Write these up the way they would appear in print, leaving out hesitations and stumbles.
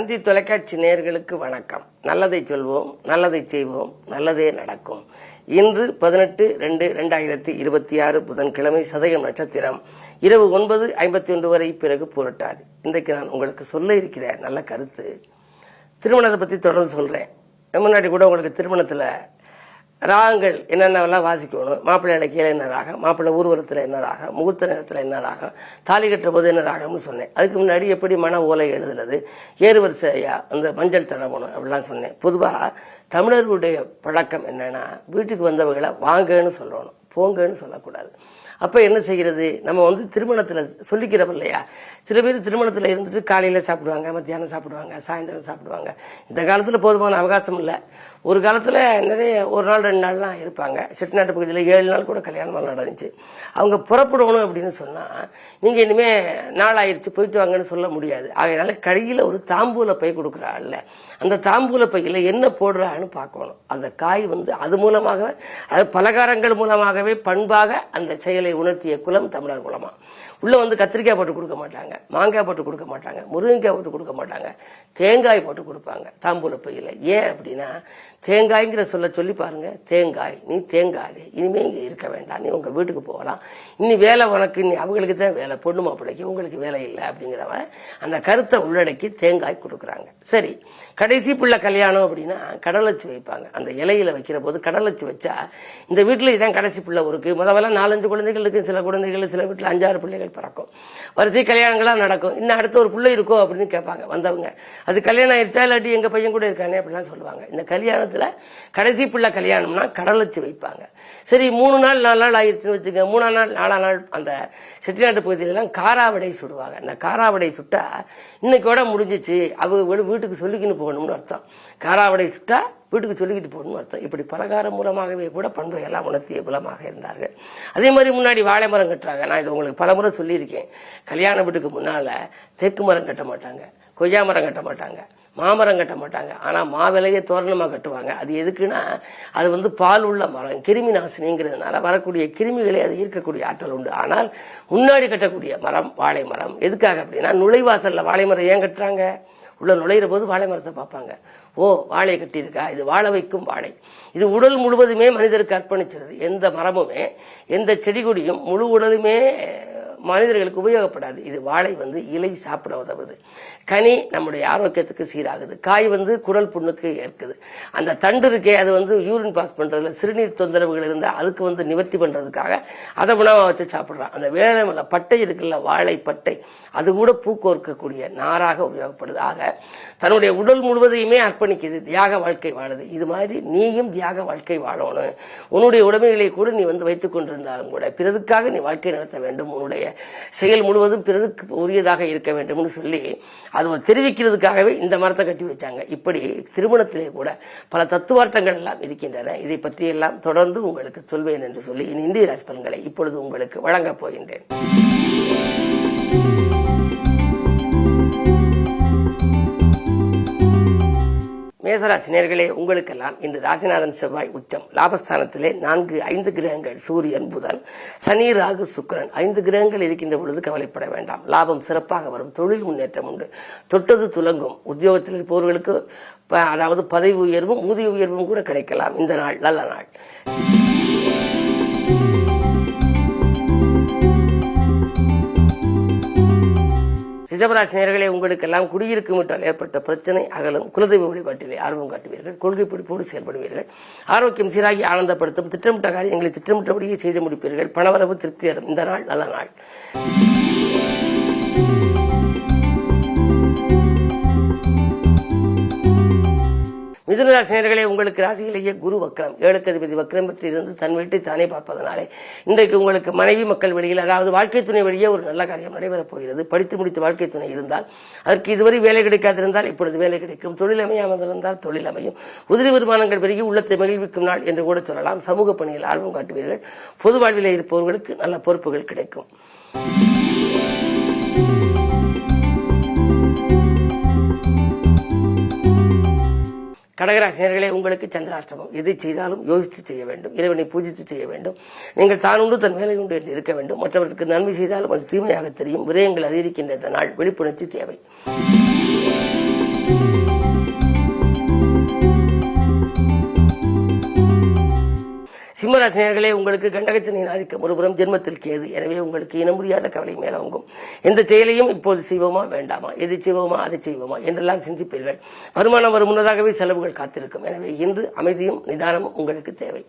சாந்தி தொலைக்காட்சி நேயர்களுக்கு வணக்கம். நல்லதை சொல்வோம், நல்லதை செய்வோம், நல்லதே நடக்கும். இன்று 18/2/2026 புதன்கிழமை, சதயம் நட்சத்திரம், இரவு 9:51 வரை, பிறகு புரட்டாது. இன்றைக்கு நான் உங்களுக்கு சொல்ல இருக்கிற நல்ல கருத்து, திருமணத்தை பற்றி தொடர்ந்து சொல்கிறேன். முன்னாடி கூட உங்களுக்கு திருமணத்தில் ராகங்கள் என்னென்னவெல்லாம் வாசிக்கணும், மாப்பிள்ளை இலக்கியில் என்ன ராகம், மாப்பிள்ளை ஊர்வலத்தில் என்ன ராகம், முகூர்த்த நேரத்தில் என்ன ராகம், தாலி கட்டுற போது என்ன ராகம்னு சொன்னேன். அதுக்கு முன்னாடி எப்படி மன ஓலை எழுதுறது, ஏறு வரிசையா அந்த மஞ்சள் தடவணும் அப்படிலாம் சொன்னேன். பொதுவாக தமிழர்களுடைய பழக்கம் என்னன்னா, வீட்டுக்கு வந்தவர்களை வாங்கன்னு சொல்லணும், போங்கன்னு சொல்லக்கூடாது. அப்போ என்ன செய்கிறது, நம்ம திருமணத்தில் சொல்லிக்கிறோம் இல்லையா. சில பேர் திருமணத்தில் இருந்துட்டு காலையில் சாப்பிடுவாங்க, மத்தியானம் சாப்பிடுவாங்க, சாயந்தரம் சாப்பிடுவாங்க. இந்த காலத்தில் போதுமான அவகாசம் இல்லை. ஒரு காலத்தில் நிறைய 1 நாள் 2 நாள்லாம் இருப்பாங்க. செட்டிநாட்டு பகுதியில் 7 நாள் கூட கல்யாணம் நடந்துச்சு. அவங்க புறப்படணும் அப்படின்னு சொன்னால், நீங்கள் இனிமேல் நாள் ஆயிடுச்சு போயிட்டு வாங்கன்னு சொல்ல முடியாது. ஆகையினால கையில் ஒரு தாம்பூல பை கொடுக்குறாள்ல, அந்த தாம்பூல பையில் என்ன போடுறான்னு பார்க்கணும். அந்த காய் அது மூலமாக, அது பலகாரங்கள் மூலமாகவே பண்பாக அந்த செயலை உணர்த்திய குலம் தமிழர் குலமா. உள்ள கத்திரிக்காய் போட்டு கொடுக்க மாட்டாங்க, மாங்காய் போட்டு கொடுக்க மாட்டாங்க, முருங்கைக்காய் போட்டு கொடுக்க மாட்டாங்க, தேங்காய் போட்டு கொடுப்பாங்க தாம்பூல பையில. ஏன் அப்படின்னா, தேங்காய்ங்கிற சொல்லி பாருங்க. தேங்காய், நீ தேங்காதே, இனிமே இங்க இருக்க வேண்டாம், நீ உங்க வீட்டுக்கு போகலாம், இனி வேலை உனக்கு, நீ அவங்களுக்கு தான் வேலை, பொண்ணு மாப்பிள்ளைக்கு உங்களுக்கு வேலை இல்லை அப்படிங்கிறவன் அந்த கருத்தை உள்ளடக்கி தேங்காய் கொடுக்குறாங்க. சரி, கடைசி பிள்ளை கல்யாணம் அப்படின்னா கடலச்சு வைப்பாங்க. அந்த இலையில வைக்கிற போது கடலச்சு வச்சா, இந்த வீட்டுல இதான் கடைசி பிள்ளை இருக்கு. முதல்ல 4-5 குழந்தைகள் இருக்கு, சில குழந்தைகள், சில வீட்டுல 5-6 பிள்ளைகள் பிறக்கும். வரிசை கல்யாணங்கள்லாம் நடக்கும். இன்னும் அடுத்த ஒரு பிள்ளை இருக்கோ அப்படின்னு கேட்பாங்க வந்தவங்க. அது கல்யாணம் ஆயிடுச்சா, இல்லாட்டி எங்க பையன் கூட இருக்கானே அப்படிலாம் சொல்லுவாங்க. இந்த கல்யாணத்துல கடைசி பிள்ளை கல்யாணம்னா கடல் வச்சு வைப்பாங்க. சரி, 3 நாள் 4 நாள் ஆயிடுச்சுன்னு வச்சுக்க, 3ஆம் நாள் 4ஆம் நாள் அந்த செட்டிநாட்டு பகுதியிலாம் காராவடை சுடுவாங்க. அந்த காராவடை சுட்டா இன்னைக்கோட முடிஞ்சிச்சு, அவங்க வீட்டுக்கு சொல்லிக்கின்னு போகணும்னு அர்த்தம். காராவடை சுட்டா வீட்டுக்கு சொல்லிக்கிட்டு போகணும்னு அர்த்தம். இப்படி பலகாரம் மூலமாகவே கூட பண்பை எல்லாம் உணர்த்திய குலமாக இருந்தார்கள். அதே மாதிரி முன்னாடி வாழை மரம் கட்டுறாங்க. நான் இது உங்களுக்கு பல முறை சொல்லியிருக்கேன். கல்யாண வீட்டுக்கு முன்னால தேக்கு மரம் கட்ட மாட்டாங்க, கொய்யா மரம் கட்ட மாட்டாங்க, மாமரம் கட்ட மாட்டாங்க. ஆனா மாவிலையை தோரணமா கட்டுவாங்க. அது எதுக்குன்னா, அது பால் உள்ள மரம், கிருமி நாசினிங்கிறதுனால வரக்கூடிய கிருமிகளை அது ஈர்க்கக்கூடிய ஆற்றல் உண்டு. ஆனால் முன்னாடி கட்டக்கூடிய மரம் வாழை மரம். எதுக்காக அப்படின்னா, நுழைவாசல்ல வாழை மரம் ஏன் கட்டுறாங்க, உள்ள நுழையிற போது வாழை மரத்தை பார்ப்பாங்க. ஓ, வாழை கட்டியிருக்கா, இது வாழ வைக்கும் வாழை. இது உடல் முழுவதுமே மனிதருக்கு அர்ப்பணிச்சிருது. எந்த மரமுமே, எந்த செடி கொடியும் முழு உடலுமே மனிதர்களுக்கு உபயோகப்படாது. இது வாழை இலை சாப்பிட உதவுது, கனி நம்முடைய ஆரோக்கியத்துக்கு சீராகுது, காய் குடல் புண்ணுக்கு ஏற்குது. அந்த தண்டு இருக்கே, அது யூரின் பாஸ் பண்றதுல சிறுநீர் தொந்தரவுகள் இருந்தால் அதுக்கு நிவர்த்தி பண்றதுக்காக அதை உணவா வச்சு சாப்பிடுறான். அந்த வேலை பட்டை இருக்குல்ல, வாழை பட்டை, அது கூட பூக்கோர்க்கக்கூடிய நாராக உபயோகப்படுது. ஆக தன்னுடைய உடல் முழுவதையுமே அர்ப்பணிக்குது, தியாக வாழ்க்கை வாழுது. இது மாதிரி நீயும் தியாக வாழ்க்கை வாழணும். உன்னுடைய உடைமைகளை கூட நீ வைத்துக் கொண்டிருந்தாலும் கூட பிறருக்காக நீ வாழ்க்கை நடத்த வேண்டும். உன்னுடைய செயல் முழுவதும் பிறருக்கு உரியதாக இருக்க வேண்டும் சொல்லி அது தெரிவிக்கிறதுக்காகவே இந்த மரத்தை கட்டி வச்சாங்க. இப்படி திருமணத்திலே கூட பல தத்துவார்த்தங்கள் எல்லாம் இருக்கின்றன. இதை பற்றி எல்லாம் தொடர்ந்து உங்களுக்கு சொல்வேன் என்று சொல்லி இந்திய ராசி பலன்களை இப்பொழுது உங்களுக்கு வழங்கப் போகின்றேன். மேசராசி நேயர்களே, உங்களுக்கெல்லாம் இன்று ராசிநாதன் செவ்வாய் உச்சம், லாபஸ்தானத்திலே 4-5 கிரகங்கள், சூரியன், புதன், சனி, ராகு, சுக்கிரன், 5 கிரகங்கள் இருக்கின்ற பொழுது கவலைப்பட வேண்டாம். லாபம் சிறப்பாக வரும், தொழில் முன்னேற்றம் உண்டு, தொட்டது துலங்கும். உத்தியோகத்தில் இருப்பவர்களுக்கு அதாவது பதவி உயர்வும் ஊதிய உயர்வும் கூட கிடைக்கலாம். இந்த நாள் நல்ல நாள். ரிஷபராசி நேயர்களே, உங்களுக்கெல்லாம் குடியிருக்கும் வீட்டால் ஏற்பட்ட பிரச்சனை அகலும். குலதெய்வ வழிபாட்டிலே ஆர்வம் காட்டுவீர்கள், கொள்கை பிடிப்போடு செயல்படுவீர்கள், ஆரோக்கியம் சீராகி ஆனந்தப்படுத்தும். திட்டமிட்ட காரியங்களை திட்டமிட்டபடியே செய்து முடிப்பீர்கள். பணவரவு திருப்தி தரும். இந்த நாள் நல்ல நாள். மிதுனராசி நேயர்களே, உங்களுக்கு ராசியிலேயே குரு வக்ரம், 7க்கு அதிபதி வக்ரம் பெற்று இருந்து தன் வீட்டை தானே பார்ப்பதனாலே இன்றைக்கு உங்களுக்கு மனைவி மக்கள் வழியில், அதாவது வாழ்க்கை துணை வழியே ஒரு நல்ல காரியம் நடைபெறப் போகிறது. படித்து முடித்த வாழ்க்கை துணை இருந்தால், அதற்கு இதுவரை வேலை கிடைக்காதிருந்தால் இப்பொழுது வேலை கிடைக்கும். தொழில் அமையாமல் இருந்தால் தொழில் அமையும். உதிரி வருமானங்கள் பெருகி உள்ளத்தை மகிழ்விக்கும் நாள் என்று கூட சொல்லலாம். சமூக பணியில் ஆர்வம் காட்டுவீர்கள். பொது வாழ்வில் இருப்பவர்களுக்கு நல்ல பொறுப்புகள் கிடைக்கும். கடகராசினியர்களே, உங்களுக்கு சந்திராஷ்டமம். எதை செய்தாலும் யோசித்து செய்ய வேண்டும், இறைவனை பூஜித்து செய்ய வேண்டும். நீங்கள் தான் உண்டு தன் வேலை உண்டு என்று இருக்க வேண்டும். மற்றவர்களுக்கு நன்மை செய்தாலும் அது தீமையாக தெரியும். விரயங்கள் அதிகரிக்கின்ற இந்த நாள் விழிப்புணர்ச்சி தேவை. கும்பராசினியர்களே, உங்களுக்கு கண்டகச்சனியின் ஆதிக்கம் ஒருபுறம் ஜென்மத்தில் கேது. எனவே உங்களுக்கு இனம் புரியாத கவலை மேலோங்கும். எந்த செயலையும் இப்போது செய்வோமா வேண்டாமா, எது செய்வோமா அதை செய்வோமா என்றெல்லாம் சிந்திப்பீர்கள். வருமானம் வரும் முன்னதாகவே செலவுகள் காத்திருக்கும். எனவே இன்று அமைதியும் நிதானமும் உங்களுக்கு தேவை.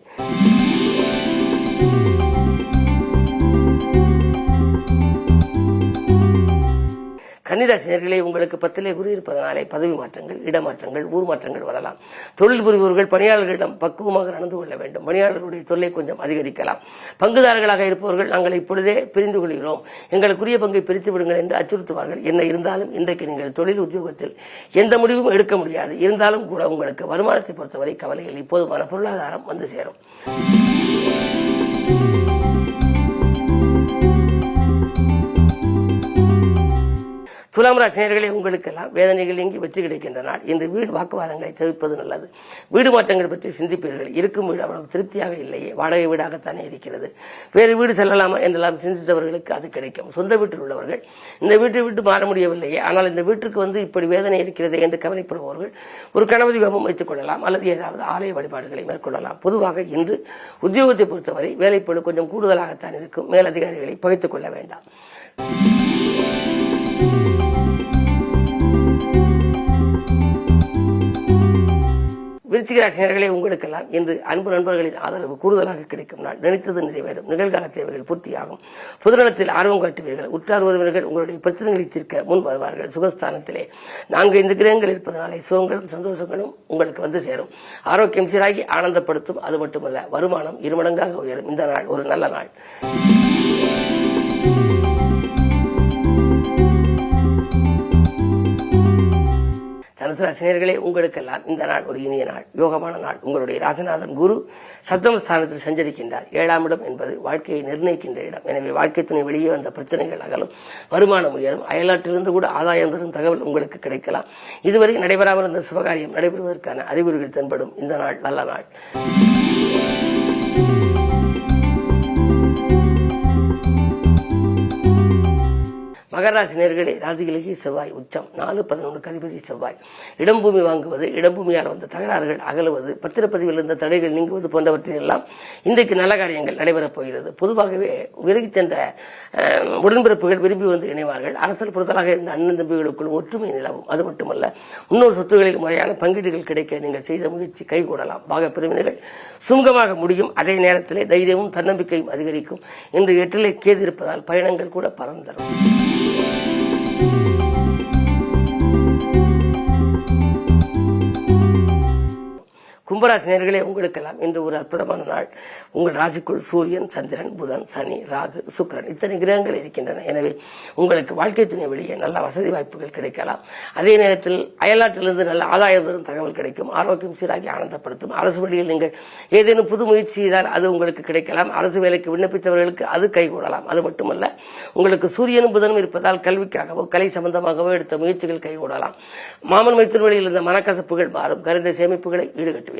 கன்னிராசினியர்களே, உங்களுக்கு 10லே குரு இருப்பதனாலே பதவி மாற்றங்கள், இடமாற்றங்கள், ஊர் மாற்றங்கள் வரலாம். தொழில் புரிபவர்கள் பணியாளர்களிடம் பக்குவமாக நடந்து கொள்ள வேண்டும். பணியாளர்களுடைய தொல்லை கொஞ்சம் அதிகரிக்கலாம். பங்குதாரர்களாக இருப்பவர்கள் நாங்கள் இப்பொழுதே பிரிந்து கொள்கிறோம், எங்களுக்குரிய பங்கை பிரித்து விடுங்கள் என்று அச்சுறுத்துவார்கள். என்ன இருந்தாலும் இன்றைக்கு நீங்கள் தொழில் உத்தியோகத்தில் எந்த முடிவும் எடுக்க முடியாது. இருந்தாலும் கூட உங்களுக்கு வருமானத்தை பொறுத்தவரை கவலைகள். இப்போதுமான பொருளாதாரம் வந்து சேரும். துலாம் ராசினியர்களே, உங்களுக்கெல்லாம் வேதனைகள் நீங்கி வெற்றி கிடைக்கின்ற நாள். இன்று வீடு வாக்குவாதங்களை தவிர்ப்பது நல்லது. வீடு மாற்றங்கள் பற்றி சிந்திப்பீர்கள். இருக்கும் வீடு அவ்வளவு திருப்தியாக இல்லையே, வாடகை வீடாகத்தானே இருக்கிறது, வேறு வீடு செல்லலாமா என்றெல்லாம் சிந்தித்தவர்களுக்கு அது கிடைக்கும். சொந்த வீட்டில் உள்ளவர்கள் இந்த வீட்டை விட்டு மாற முடியவில்லையே, ஆனால் இந்த வீட்டுக்கு இப்படி வேதனை இருக்கிறது என்று கவலைப்படுபவர்கள் ஒரு கணபதி ஹோமம் வைத்துக் கொள்ளலாம், அல்லது ஏதாவது ஆலய வழிபாடுகளை மேற்கொள்ளலாம். பொதுவாக இன்று உத்தியோகத்தை பொறுத்தவரை வேலைப்பளு கொஞ்சம் கூடுதலாகத்தான் இருக்கும். மேலதிகாரிகளை பகைத்துக் கொள்ள வேண்டாம். விருச்சிக ராசினியர்களே, உங்களுக்கெல்லாம் இன்று அன்பு நண்பர்களின் ஆதரவு கூடுதலாக கிடைக்கும் நாள். நினைத்தது நிறைவேறும். நிகழ்கால தேவைகள் பூர்த்தியாகும். பொதுநலத்தில் ஆர்வம் காட்டுவீர்கள். உற்றார் உறவினர்கள் உங்களுடைய பிரச்சனைகளை தீர்க்க முன் வருவார்கள். சுகஸ்தானத்திலே 4-5 கிரகங்கள் இருப்பதனாலே சுகங்களும் சந்தோஷங்களும் உங்களுக்கு வந்து சேரும். ஆரோக்கியம் சீராகி ஆனந்தப்படுத்தும். அது மட்டுமல்ல, வருமானம் 2 மடங்காக உயரும். இந்த நாள் ஒரு நல்ல நாள். தனுசு ராசினியர்களே, உங்களுக்கெல்லாம் இந்த நாள் ஒரு இனிய நாள், யோகமான நாள். உங்களுடைய ராசிநாதன் குரு சப்தம ஸ்தானத்தில் சஞ்சரிக்கின்றார். 7ஆம் இடம் என்பது வாழ்க்கையை நிர்ணயிக்கின்ற இடம். எனவே வாழ்க்கை துணை வெளியே வந்த பிரச்சனைகள் அகலும், வருமானம் உயரும். அயல்நாட்டிலிருந்து கூட ஆதாயம் தரும் தகவல் உங்களுக்கு கிடைக்கலாம். இதுவரை நடைபெறாமல் இருந்த சுபகாரியம் நடைபெறுவதற்கான அறிகுறிகள் தென்படும். இந்த நாள் நல்ல நாள். மகராசி நேர்களே, ராசிகளுக்கு செவ்வாய் உச்சம். 4-11 அதிபதி செவ்வாய். இடம்பூமி வாங்குவது, இடம்பூமியால் வந்த தகராறுகள் அகலுவது, பத்திரப்பதிவில் இருந்த தடைகள் நீங்குவது போன்றவற்றையெல்லாம் இன்றைக்கு நல்ல காரியங்கள் நடைபெறப் போகிறது. பொதுவாகவே விலகிச் சென்ற உடன்பிறப்புகள் விரும்பி வந்து இணைவார்கள். அரசல் புறத்தலாக இருந்த அண்ணன் தம்பிகளுக்குள் ஒற்றுமை நிலவும். அது மட்டுமல்ல, முன்னோர் சொத்துகளில் முறையான பங்கீடுகள் கிடைக்க நீங்கள் செய்த முயற்சி கைகூடலாம். பாக பிரிவினைகள் சுமூகமாக முடியும். அதே நேரத்திலே தைரியமும் தன்னம்பிக்கையும் அதிகரிக்கும். இன்று 8லே கேது இருப்பதால் பயணங்கள் கூட பறந்தரும். கும்பராசினியர்களே, உங்களுக்கெல்லாம் இன்று ஒரு அற்புதமான நாள். உங்கள் ராசிக்குள் சூரியன், சந்திரன், புதன், சனி, ராகு, சுக்கிரன் இத்தனை கிரகங்கள் இருக்கின்றன. எனவே உங்களுக்கு வாழ்க்கை துணை வெளியே நல்ல வசதி வாய்ப்புகள் கிடைக்கலாம். அதே நேரத்தில் அயல்நாட்டிலிருந்து நல்ல ஆதாயம் தரும் தகவல் கிடைக்கும். ஆரோக்கியம் சீராகி ஆனந்தப்படுத்தும். அரசு வழியில் நீங்கள் ஏதேனும் புது முயற்சி செய்தால் அது உங்களுக்கு கிடைக்கலாம். அரசு வேலைக்கு விண்ணப்பித்தவர்களுக்கு அது கைகூடலாம். அது மட்டுமல்ல, உங்களுக்கு சூரியனும் புதனும் இருப்பதால் கல்விக்காகவோ கலை சம்பந்தமாகவோ எடுத்த முயற்சிகள் கைகூடலாம். மாமன் மைத்தூர் வழியில் இருந்த மனக்கசப்புகள் மாறும். கருந்த சேமிப்புகளை ஈடுகட்டுவீர்கள்.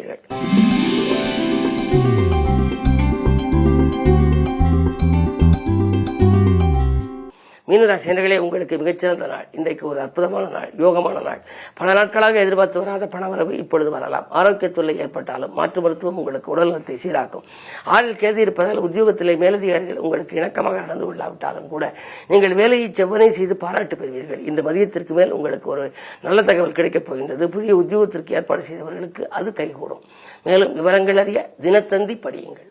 மீனராசினியர்களே, உங்களுக்கு மிகச்சிறந்த நாள். இன்றைக்கு ஒரு அற்புதமான நாள், யோகமான நாள். பல நாட்களாக எதிர்பார்த்து வராத பணவரவு இப்பொழுது வரலாம். ஆரோக்கிய தொல்லை ஏற்பட்டாலும் மாற்று மருத்துவம் உங்களுக்கு உடல்நலத்தை சீராக்கும். 6ல் கேது இருப்பதால் உத்தியோகத்திலே மேலதிகாரிகள் உங்களுக்கு இணக்கமாக நடந்து கொள்ளாவிட்டாலும் கூட நீங்கள் வேலையை செவ்வனை செய்து பாராட்டு பெறுவீர்கள். இந்த மதியத்திற்கு மேல் உங்களுக்கு ஒரு நல்ல தகவல் கிடைக்கப் போகின்றது. புதிய உத்தியோகத்திற்கு ஏற்பாடு செய்தவர்களுக்கு அது கைகூடும். மேலும் விவரங்கள் அறிய தினத்தந்தி படியுங்கள்.